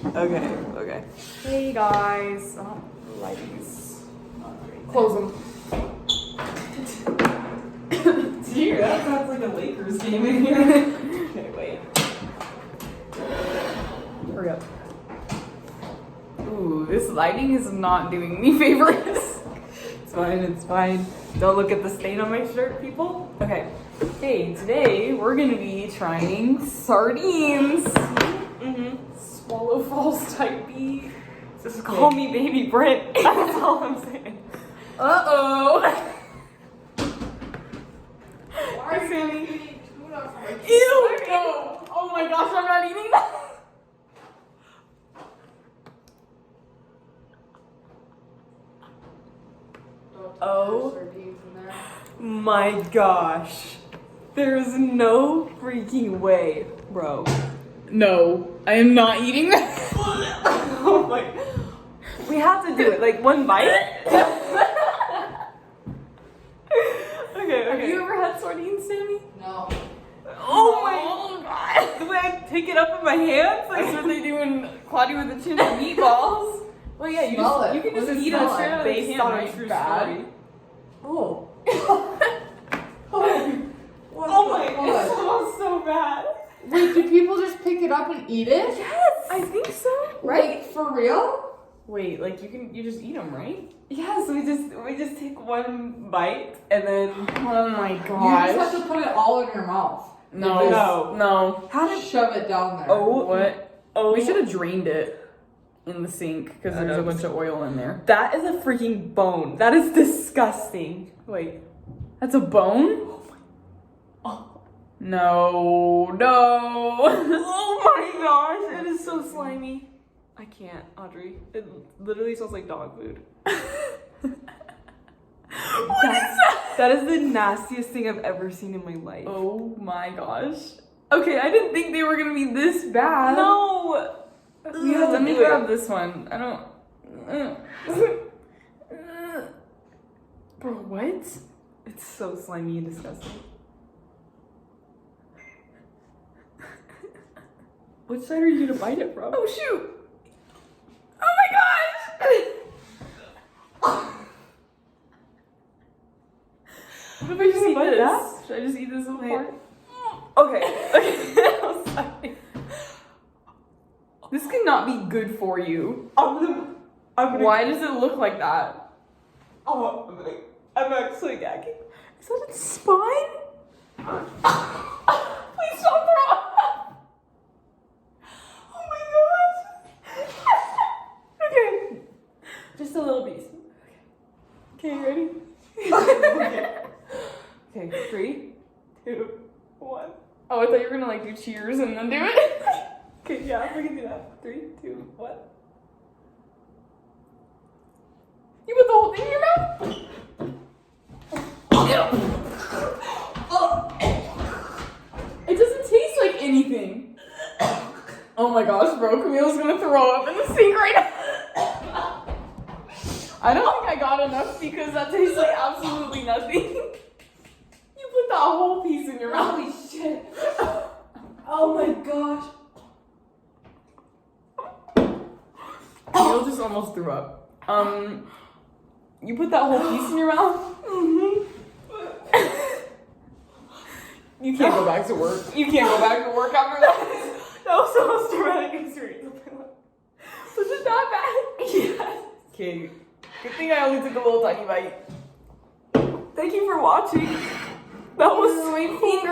Okay. Hey guys. Oh, the lighting's not great. Close them. Do you hear that? Sounds like a Lakers game in here. Okay, wait. Hurry up. Ooh, this lighting is not doing me favors. It's fine. Don't look at the stain on my shirt, people. Okay. Hey, today we're gonna be trying sardines. Swallow falls type B. Just call me baby Brent. That's all I'm saying. Uh-oh. Why are you eating tuna from a Ew, no. Oh my gosh, I'm not eating that. Oh my gosh. There's no freaking way, bro. No, I am not eating that. Oh my. We have to do it. Like one bite. Okay. Have you ever had sardines, Sammy? No. Oh my god. The way I pick it up in my hands, like that's what they do in Claudia with the Chin and Meatballs. Well, yeah, you can just eat it straight out of the can, right? True story. Oh. Oh my god, it smells so bad. Wait, do people just pick it up and eat it? Yes, I think so. Right? For real? Wait, like you just eat them, right? Yes, we just take one bite and then. Oh my gosh. You just have to put it all in your mouth. No. How to shove it down there? Oh, what? Oh, we should have drained it in the sink because there's a bunch of oil in there. That is a freaking bone. That is disgusting. Wait, that's a bone? No. Oh my gosh, it is so slimy. I can't, Audrey. It literally smells like dog food. What is that? That is the nastiest thing I've ever seen in my life. Oh my gosh. Okay, I didn't think they were gonna be this bad. No. Let me grab this one. I don't. Bro, what? It's so slimy and disgusting. Which side are you gonna bite it from? Oh shoot! Oh my gosh! What if I just eat this? Should I just eat this whole part? Okay. I'm sorry. This cannot be good for you. Why does it look like that? Oh, I'm actually gagging. Is that its spine? Please don't throw up. Oh my gosh. Okay. Just a little piece. Okay, you ready? Okay, 3, 2, 1. Oh, I thought you were gonna like do cheers and then do it. Okay, yeah, we can do that. 3, 2, 1. You put the whole thing in your mouth? It doesn't taste like anything. Oh my gosh, bro, Camille's gonna throw up in the sink right now. I don't think I got enough because that tastes like absolutely nothing. You put that whole piece in your mouth. Holy shit. Oh my gosh. Camille just almost threw up. You put that whole piece in your mouth? You can't go back to work. You can't go back to work after that. That was the most dramatic experience of my life. Was it that bad? Yes. Okay. Good thing I only took a little tiny bite. Thank you for watching. That was my finger.